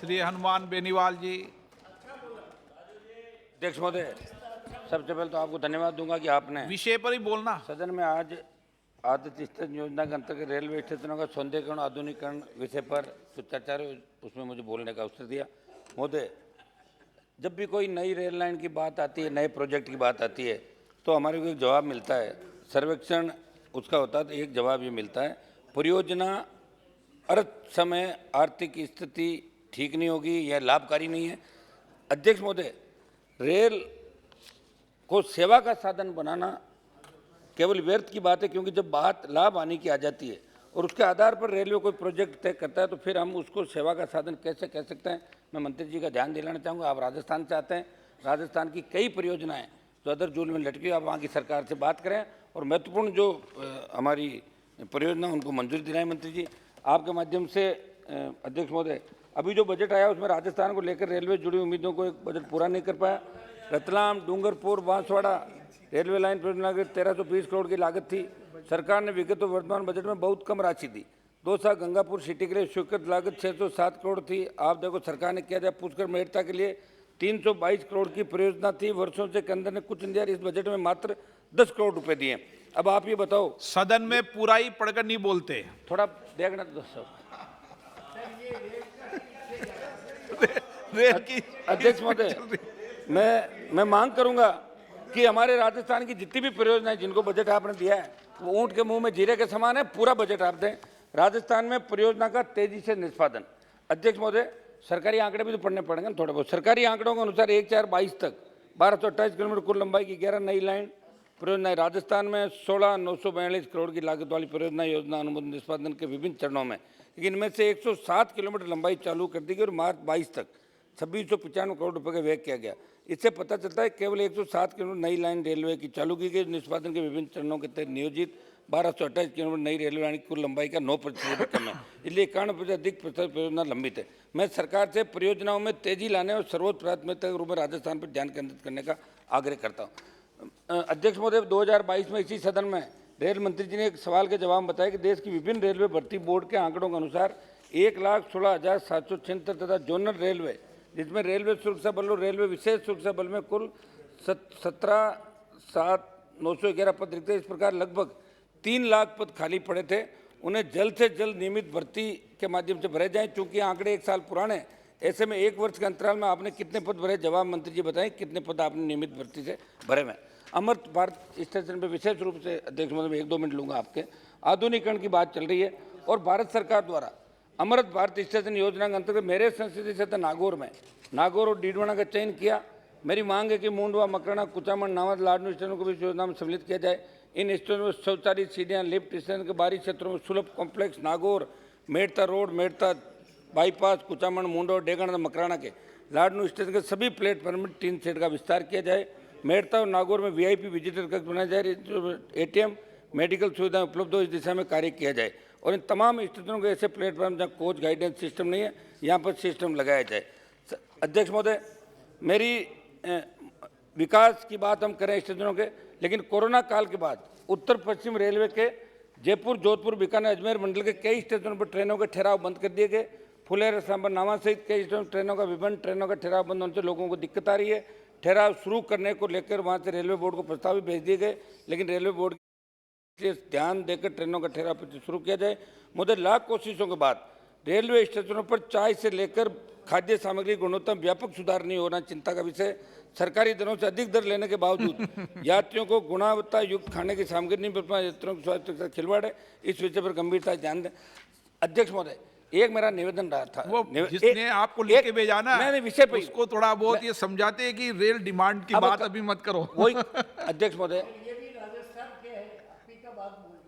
श्री हनुमान बेनीवाल जी। अध्यक्ष महोदय, सबसे पहले तो आपको धन्यवाद दूंगा कि आपने विषय पर ही बोलना। सदन में आज आदित्य स्टेशन योजना के अंतर्गत रेलवे स्टेशनों का सौंदर्यीकरण आधुनिकीकरण विषय पर जो चर्चा रही उसमें मुझे बोलने का अवसर दिया। महोदय, जब भी कोई नई रेल लाइन की बात आती है, नए प्रोजेक्ट की बात आती है, तो हमारे को एक जवाब मिलता है, सर्वेक्षण उसका होता है, तो एक जवाब ये मिलता है, परियोजना अर्थ समय आर्थिक स्थिति ठीक नहीं होगी या लाभकारी नहीं है। अध्यक्ष महोदय, रेल को सेवा का साधन बनाना केवल व्यर्थ की बात है, क्योंकि जब बात लाभ आने की आ जाती है और उसके आधार पर रेलवे कोई प्रोजेक्ट तय करता है, तो फिर हम उसको सेवा का साधन कैसे कह सकते हैं। मैं मंत्री जी का ध्यान दिलाना चाहूँगा, आप राजस्थान से आते हैं, राजस्थान की कई परियोजनाएं जो अदर जूल में लटकी, आप वहाँ की सरकार से बात करें और महत्वपूर्ण जो हमारी परियोजना उनको मंजूरी दिलाएं। मंत्री जी, आपके माध्यम से अध्यक्ष महोदय, अभी जो बजट आया उसमें राजस्थान को लेकर रेलवे जुड़ी उम्मीदों को एक बजट पूरा नहीं कर पाया। रतलाम, डूंगरपुर, बांसवाड़ा रेलवे लाइन परियोजना की 1320 करोड़ की लागत थी। सरकार ने विगत वर्तमान बजट में बहुत कम राशि दी। दौसा गंगापुर सिटी के लिए स्वीकृत लागत 607 करोड़ थी। आप देखो सरकार ने किया जाए, पुष्कर मेड़ता के लिए 322 करोड़ की परियोजना थी। वर्षों से केंद्र ने कुछ नहीं दिया, इस बजट में मात्र 10 करोड़ रुपए दिए। अब आप ये बताओ, सदन में पूरा ही पढ़कर नहीं बोलते, थोड़ा देखना तो दोस्तों। अध्यक्ष महोदय, मैं मांग करूंगा कि हमारे राजस्थान की जितनी भी परियोजनाएं जिनको बजट आपने दिया है वो ऊंट के मुंह में जीरे के समान है, पूरा बजट आप दें। राजस्थान में परियोजना का तेजी से निष्पादन। अध्यक्ष महोदय, सरकारी आंकड़े भी तो पढ़ने पड़ेंगे ना थोड़े बहुत। सरकारी आंकड़ों के अनुसार 1/4/22 तक 1228 किलोमीटर कुल लंबाई की 11 नई लाइन परियोजनाएं राजस्थान में 16,942 करोड़ की लागत वाली परियोजना योजना अनुबंध निष्पादन के विभिन्न चरणों में, लेकिन इनमें से 107 किलोमीटर लंबाई चालू कर दी गई और मार्च 22 तक 2695 करोड़ रुपए का व्यय किया गया। इससे पता चलता है केवल 107 किलोमीटर नई लाइन रेलवे की चालू की गई। निष्पादन के विभिन्न चरणों के तहत नियोजित 1228 किलोमीटर नई रेलवे लाइन की कुल लंबाई का 9% कम है, इसलिए 91% अधिक परियोजना लंबित है। मैं सरकार से परियोजनाओं में तेजी लाने और सर्वोच्च प्राथमिकता के रूप में राजस्थान पर ध्यान केंद्रित करने का आग्रह करता हूँ। अध्यक्ष महोदय, 2022 में इसी सदन में रेल मंत्री जी ने एक सवाल के जवाब बताया कि देश की विभिन्न रेलवे भर्ती बोर्ड के आंकड़ों के अनुसार 1,16,776 तथा जोनल रेलवे, जिसमें रेलवे सुरक्षा बल और रेलवे विशेष सुरक्षा बल में कुल 17,7,911 पद रिक्त। इस प्रकार लगभग 3 लाख पद खाली पड़े थे, उन्हें जल्द से जल्द नियमित भर्ती के माध्यम से भरे जाएं। चूंकि आंकड़े 1 साल पुराने, ऐसे में 1 वर्ष के अंतराल में आपने कितने पद भरे, जवाब मंत्री जी बताएं, कितने पद आपने नियमित भर्ती से भरे में। अमृत भारत स्टेशन पर विशेष रूप से अध्यक्ष महोदय 1-2 मिनट लूँगा आपके। आधुनिकीकरण की बात चल रही है और भारत सरकार द्वारा अमृत भारत स्टेशन योजना के अंतर्गत मेरे संसदीय क्षेत्र नागौर और डीडवाना का चयन किया। मेरी मांग है कि मुंडवा, मकराना, कुचामन, नावद, लाडनू स्टेशनों को भी इस योजना में सम्मिलित किया जाए। इन स्टेशनों में शौचालय, सीढ़ियाँ, लिफ्ट, स्टेशन के बाहरी क्षेत्रों में Sulabh complex Nagaur, Merta road, Merta bypass, Kuchaman, Mundwa, Degana, Makrana के लाडनू स्टेशन के सभी प्लेटफॉर्म में टीन शेड का विस्तार किया जाए। मेड़ता और नागौर में VIP विजिटर कक्ष बनाया जाए, ATM, मेडिकल सुविधाएं उपलब्ध हो, इस दिशा में कार्य किया जाए। और इन तमाम स्टेशनों के ऐसे प्लेटफॉर्म जहाँ कोच गाइडेंस सिस्टम नहीं है, यहाँ पर सिस्टम लगाया जाए। अध्यक्ष महोदय, मेरी विकास की बात हम करें स्टेशनों के, लेकिन कोरोना काल के बाद उत्तर पश्चिम रेलवे के जयपुर, जोधपुर, बीकानेर, अजमेर मंडल के कई स्टेशनों पर ट्रेनों के ठहराव बंद कर दिए गए। फुलेर, सांबर, नावा सहित कई स्टेशनों ट्रेनों का ठहराव बंद होने से लोगों को दिक्कत आ रही है। ठहराव शुरू करने को लेकर वहाँ से रेलवे बोर्ड को प्रस्ताव भी भेज दिए गए, लेकिन रेलवे बोर्ड ध्यान देकर ट्रेनों का ठहराव शुरू किया जाए। मुझे लाख कोशिशों के बाद रेलवे स्टेशनों पर चाय से लेकर खाद्य सामग्री गुणवत्ता में व्यापक सुधार नहीं होना चिंता का विषय। सरकारी दरों से अधिक दर लेने के बावजूद यात्रियों को गुणवत्ता युक्त खाने की सामग्री नहीं मिल पाए, यात्रियों के स्वास्थ्य के साथ खिलवाड़ है। इस विषय पर गंभीरता ध्यान दें। अध्यक्ष महोदय, एक मेरा निवेदन रहा था, वो जिसने आपको लेके भेजाना मैंने विषय पर उसको थोड़ा बहुत ये समझाते हैं कि रेल डिमांड की बात अभी मत करो। वही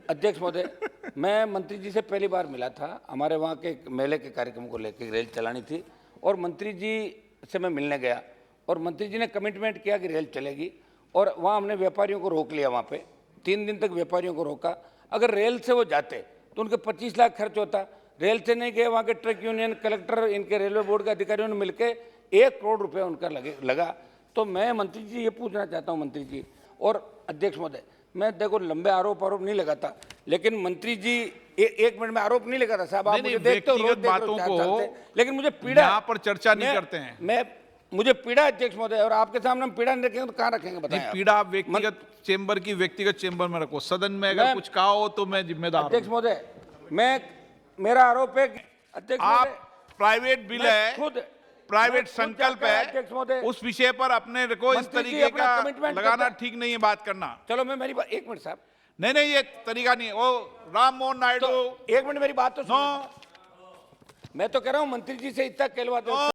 अध्यक्ष महोदय, मैं मंत्री जी से पहली बार मिला था, हमारे वहाँ के मेले के कार्यक्रम को लेकर रेल चलानी थी और मंत्री जी से मैं मिलने गया और मंत्री जी ने कमिटमेंट किया कि रेल चलेगी। और वहाँ हमने व्यापारियों को रोक लिया, वहाँ पे 3 दिन तक व्यापारियों को रोका। अगर रेल से वो जाते तो उनके 25 लाख खर्च होता। रेल से नहीं गए, वहाँ के ट्रक यूनियन, कलेक्टर, इनके रेलवे बोर्ड के अधिकारियों ने मिलकर 1 करोड़ रुपये उनका लगा। तो मैं मंत्री जी ये पूछना चाहता हूँ, मंत्री जी और अध्यक्ष महोदय, मैं देखो लंबे आरोप नहीं लगाता, लेकिन मंत्री जी एक मिनट में आरोप नहीं लगा था साहब, आप नहीं, मुझे नहीं, देखते हो, रोज व्यक्तिगत देख रहे हो बातों 4 साल को से। लेकिन मुझे पीड़ा, यहाँ पर चर्चा नहीं मैं- करते हैं। मुझे पीड़ा अध्यक्ष महोदय, और आपके सामने हम पीड़ा नहीं रखेंगे तो कहाँ रखेंगे बताएं नहीं, आप? पीड़ा आप व्यक्तिगत चेंबर की व्यक्तिगत चेंबर में रखो, सदन में अगर मैं- कुछ कहा हो तो मैं जिम्मेदार अध्यक्ष हूं। महोदय, मेरा आरोप है कि अध्यक्ष आप महोदय, प्राइवेट बिल मैं है, खुद प्राइवेट खुद संकल्प जाकर है, अध्यक्ष महोदय, उस विषय पर अपने को इस मंत्री जी तरीके अपना का कमिटमेंट लगाना करते- ठीक नहीं है बात करना। चलो मैं मेरी बात, एक मिनट साहब, नहीं, ये तरीका नहीं है। वो राम मोहन नायडू, तो एक मिनट मेरी बात तो सुनो। नो मैं तो कह रहा हूं मंत्री जी से इतना कहलवा दो।